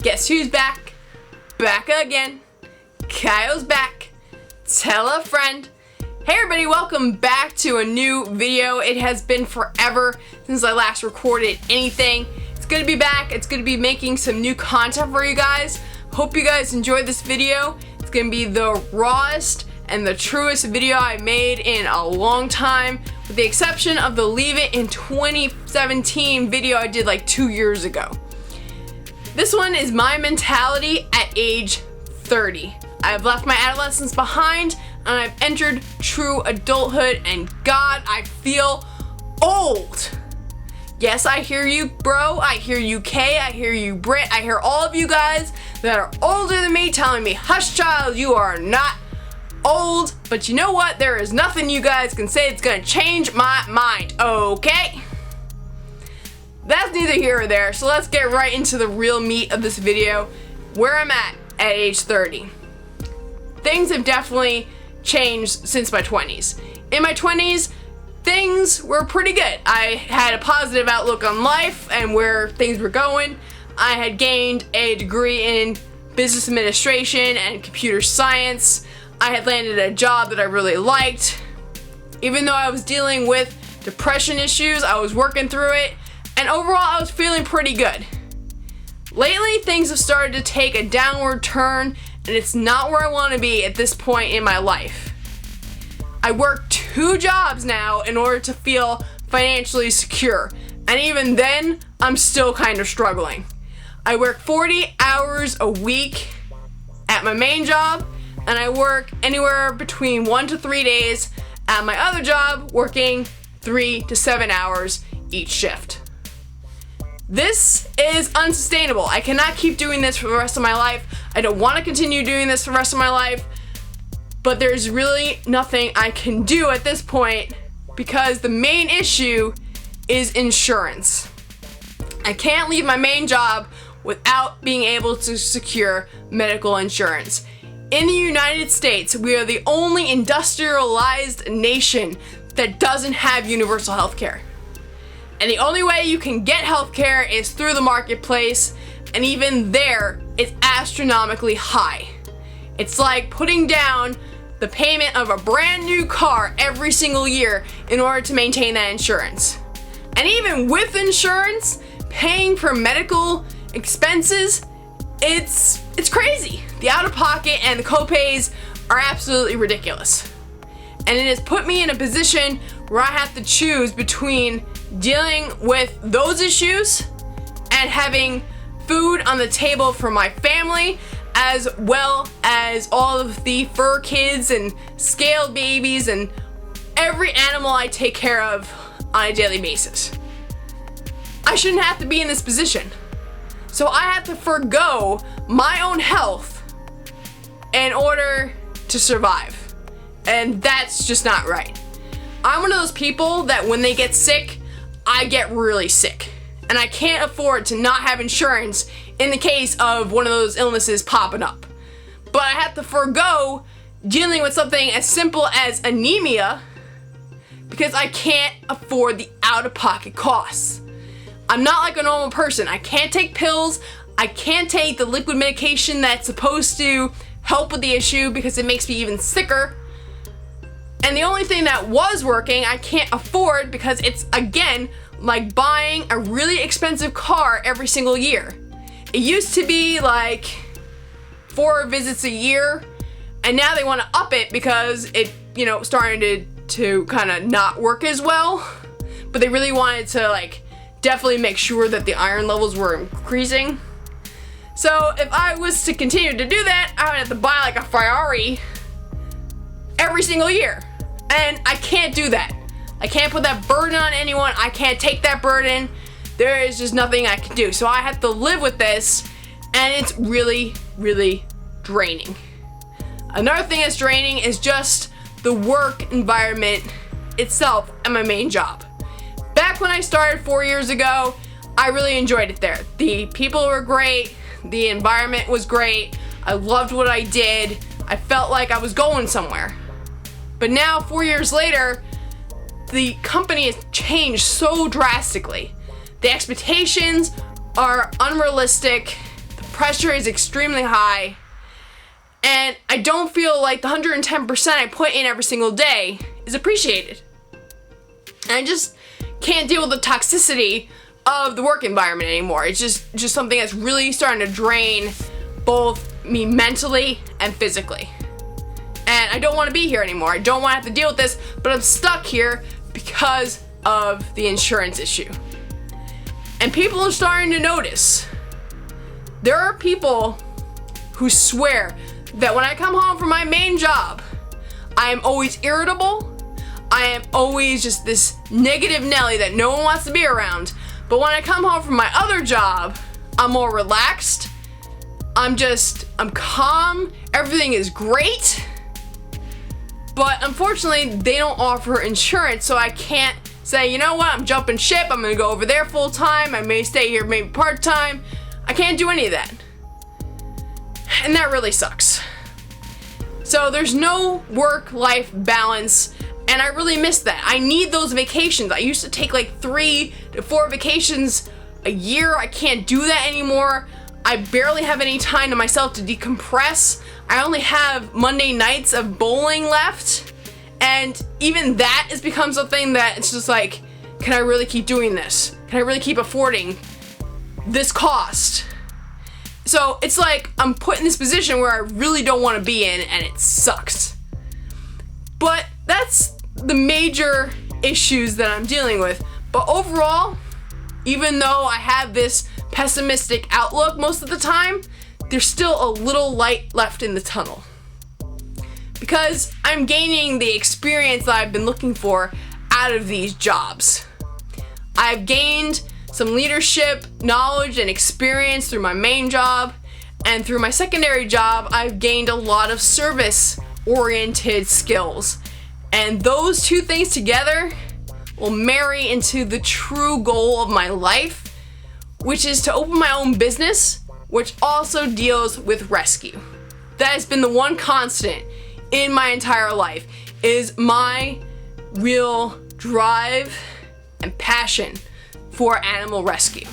Guess who's back? Back again. Kyo's back. Tell a friend. Hey everybody, welcome back to a new video. It has been forever since I last recorded anything. It's good to be back. It's good to be making some new content for you guys. Hope you guys enjoyed this video. It's gonna be the rawest and the truest video I made in a long time, with the exception of the Leave It in 2017 video I did like 2 years ago. This one is my mentality at age 30. I've left my adolescence behind and I've entered true adulthood, and God, I feel old. Yes, I hear you, bro. I hear you, Kay. I hear you, Brit. I hear all of you guys that are older than me telling me, hush child, you are not old. But you know what? There is nothing you guys can say that's gonna change my mind, okay? That's neither here or there, so let's get right into the real meat of this video, where I'm at age 30. Things have definitely changed since my 20s. In my 20s, things were pretty good. I had a positive outlook on life and where things were going. I had gained a degree in business administration and computer science. I had landed a job that I really liked. Even though I was dealing with depression issues, I was working through it, and overall I was feeling pretty good. Lately, things have started to take a downward turn, and it's not where I want to be at this point in my life. I work 2 jobs now in order to feel financially secure, and even then, I'm still kind of struggling. I work 40 hours a week at my main job, and I work anywhere between 1 to 3 days at my other job, working 3 to 7 hours each shift. This is unsustainable. I cannot keep doing this for the rest of my life. I don't want to continue doing this for the rest of my life, but there's really nothing I can do at this point because the main issue is insurance. I can't leave my main job without being able to secure medical insurance. In the United States, we are the only industrialized nation that doesn't have universal health care. And the only way you can get healthcare is through the marketplace, and even there, it's astronomically high. It's like putting down the payment of a brand new car every single year in order to maintain that insurance. And even with insurance, paying for medical expenses, it's crazy. The out-of-pocket and the co-pays are absolutely ridiculous. And it has put me in a position where I have to choose between dealing with those issues and having food on the table for my family, as well as all of the fur kids and scaled babies and every animal I take care of on a daily basis. I shouldn't have to be in this position. So I have to forego my own health in order to survive. And that's just not right. I'm one of those people that when they get sick, I get really sick. And I can't afford to not have insurance in the case of one of those illnesses popping up. But I have to forego dealing with something as simple as anemia because I can't afford the out-of-pocket costs. I'm not like a normal person. I can't take pills. I can't take the liquid medication that's supposed to help with the issue because it makes me even sicker. And the only thing that was working, I can't afford because it's, again, like buying a really expensive car every single year. It used to be like 4 visits a year, and now they want to up it because it, starting to kind of not work as well. But they really wanted to like definitely make sure that the iron levels were increasing. So if I was to continue to do that, I would have to buy like a Ferrari every single year. And I can't do that. I can't put that burden on anyone. I can't take that burden. There is just nothing I can do. So I have to live with this, and it's really, really draining. Another thing that's draining is just the work environment itself at my main job. Back when I started 4 years ago, I really enjoyed it there. The people were great. The environment was great. I loved what I did. I felt like I was going somewhere. But now, 4 years later, the company has changed so drastically. The expectations are unrealistic. The pressure is extremely high, and I don't feel like the 110% I put in every single day is appreciated. And I just can't deal with the toxicity of the work environment anymore. It's just something that's really starting to drain both me mentally and physically. And I don't want to be here anymore. I don't want to have to deal with this, but I'm stuck here because of the insurance issue. And people are starting to notice. There are people who swear that when I come home from my main job, I am always irritable. I am always just this negative Nelly that no one wants to be around. But when I come home from my other job, I'm more relaxed. I'm calm. Everything is great. But unfortunately, they don't offer insurance, so I can't say, you know what, I'm jumping ship. I'm gonna go over there full time. I may stay here maybe part time. I can't do any of that. And that really sucks. So there's no work-life balance, and I really miss that. I need those vacations. I used to take like 3 to 4 vacations a year. I can't do that anymore. I barely have any time to myself to decompress. I only have Monday nights of bowling left, and even that has become something that it's just like, can I really keep doing this? Can I really keep affording this cost? So it's like I'm put in this position where I really don't want to be in, and it sucks. But that's the major issues that I'm dealing with. But overall, even though I have this pessimistic outlook most of the time, there's still a little light left in the tunnel. Because I'm gaining the experience that I've been looking for out of these jobs. I've gained some leadership, knowledge, and experience through my main job, and through my secondary job, I've gained a lot of service-oriented skills. And those two things together will marry into the true goal of my life, which is to open my own business, which also deals with rescue. That has been the one constant in my entire life, is my real drive and passion for animal rescue.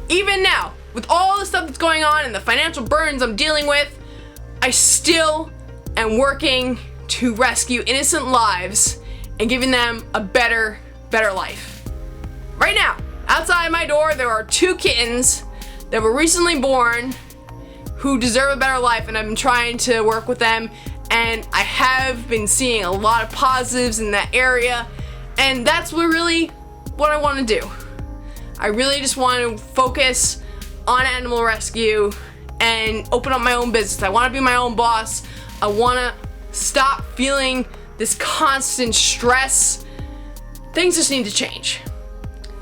Even now, with all the stuff that's going on and the financial burdens I'm dealing with, I still am working to rescue innocent lives and giving them a better life. Right now, outside my door, there are 2 kittens that were recently born who deserve a better life, and I've been trying to work with them, and I have been seeing a lot of positives in that area, and that's what I want to do. I really just want to focus on animal rescue and open up my own business. I want to be my own boss. I want to stop feeling this constant stress. Things just need to change.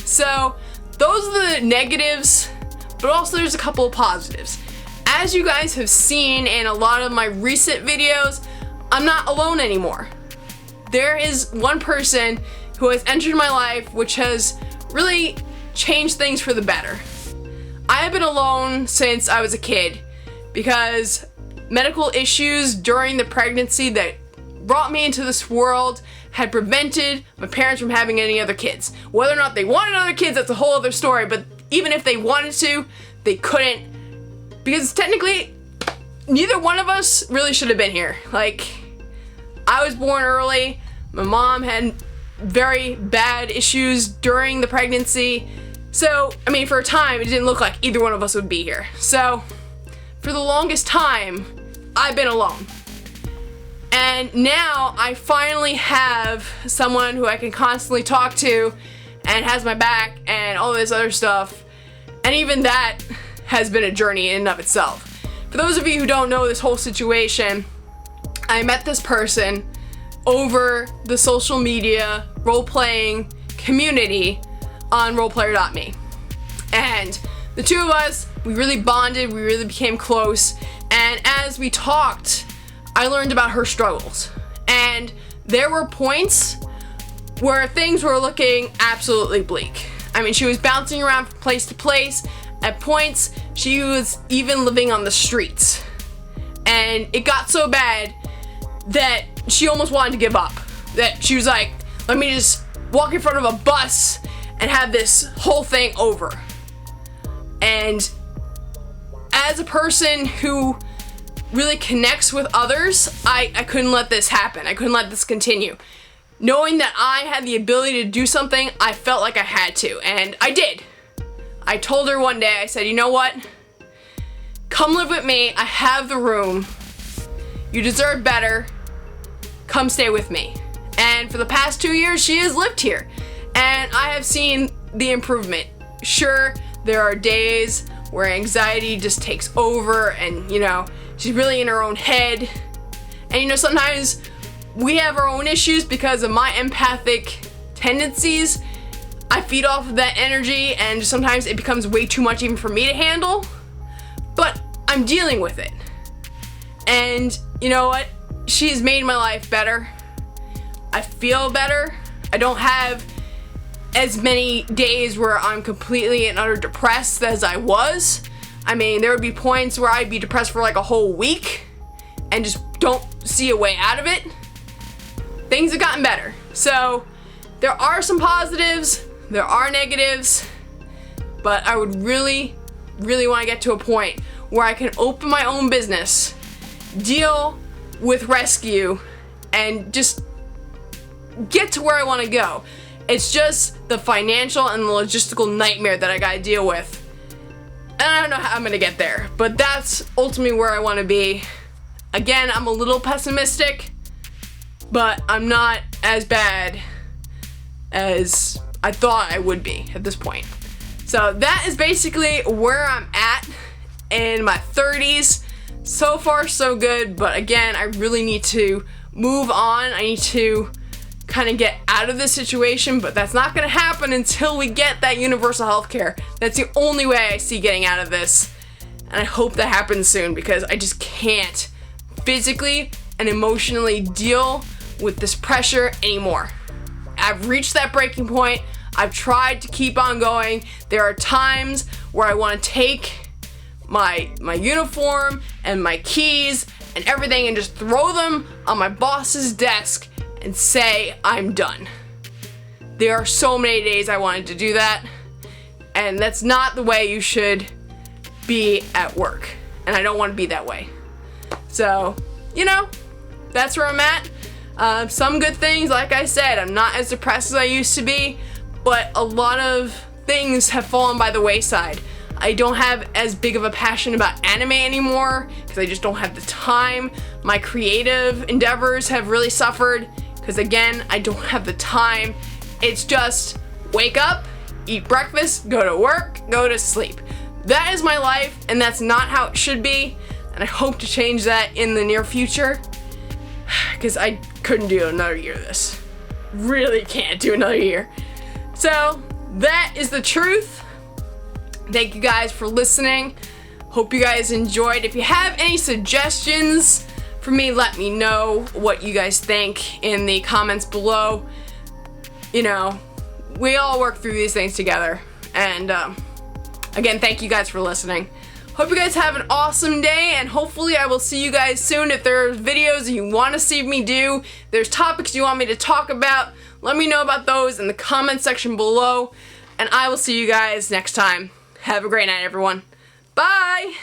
So those are the negatives, but also there's a couple of positives. As you guys have seen in a lot of my recent videos, I'm not alone anymore. There is one person who has entered my life which has really changed things for the better. I have been alone since I was a kid because medical issues during the pregnancy that brought me into this world had prevented my parents from having any other kids. Whether or not they wanted other kids, that's a whole other story, but even if they wanted to, they couldn't, because technically neither one of us really should have been here. Like, I was born early, my mom had very bad issues during the pregnancy, so I mean, for a time it didn't look like either one of us would be here. So for the longest time I've been alone, and now I finally have someone who I can constantly talk to and has my back and all this other stuff, and even that has been a journey in and of itself. For those of you who don't know this whole situation, I met this person over the social media role-playing community on roleplayer.me. And the two of us, we really bonded, we really became close, and as we talked, I learned about her struggles. And there were points where things were looking absolutely bleak. I mean, she was bouncing around from place to place. At points, she was even living on the streets. And it got so bad that she almost wanted to give up. That she was like, let me just walk in front of a bus and have this whole thing over. And as a person who really connects with others, I couldn't let this happen. I couldn't let this continue. Knowing that I had the ability to do something, I felt like I had to, and I did. I told her one day, I said, you know what? Come live with me. I have the room. You deserve better. Come stay with me. And for the past 2 years, she has lived here. And I have seen the improvement. Sure, there are days where anxiety just takes over and, you know, she's really in her own head. And, you know, sometimes we have our own issues because of my empathic tendencies. I feed off of that energy and sometimes it becomes way too much even for me to handle. But I'm dealing with it. And you know what? She's made my life better. I feel better. I don't have as many days where I'm completely and utter depressed as I was. I mean, there would be points where I'd be depressed for like a whole week and just don't see a way out of it. Things have gotten better. So there are some positives, there are negatives, but I would really, really want to get to a point where I can open my own business, deal with rescue, and just get to where I want to go. It's just the financial and the logistical nightmare that I gotta deal with. And I don't know how I'm gonna get there, but that's ultimately where I want to be. Again, I'm a little pessimistic, but I'm not as bad as I thought I would be at this point. So that is basically where I'm at in my 30s. So far, so good, but again, I really need to move on. I need to kind of get out of this situation, but that's not going to happen until we get that universal health care. That's the only way I see getting out of this, and I hope that happens soon because I just can't physically and emotionally deal with this pressure anymore. I've reached that breaking point. I've tried to keep on going. There are times where I want to take my uniform and my keys and everything and just throw them on my boss's desk and say, I'm done. There are so many days I wanted to do that, and that's not the way you should be at work, and I don't want to be that way. So, you know, that's where I'm at. Some good things, like I said, I'm not as depressed as I used to be, but a lot of things have fallen by the wayside. I don't have as big of a passion about anime anymore because I just don't have the time. My creative endeavors have really suffered because, again, I don't have the time. It's just wake up, eat breakfast, go to work, go to sleep. That is my life, and that's not how it should be, and I hope to change that in the near future because I couldn't do another year of this. Really can't do another year. So that is the truth. Thank you guys for listening. Hope you guys enjoyed. If you have any suggestions for me, let me know what you guys think in the comments below. You know, we all work through these things together. And again, thank you guys for listening. Hope you guys have an awesome day, and hopefully I will see you guys soon. If there are videos you want to see me do, there's topics you want me to talk about, let me know about those in the comment section below, and I will see you guys next time. Have a great night, everyone. Bye!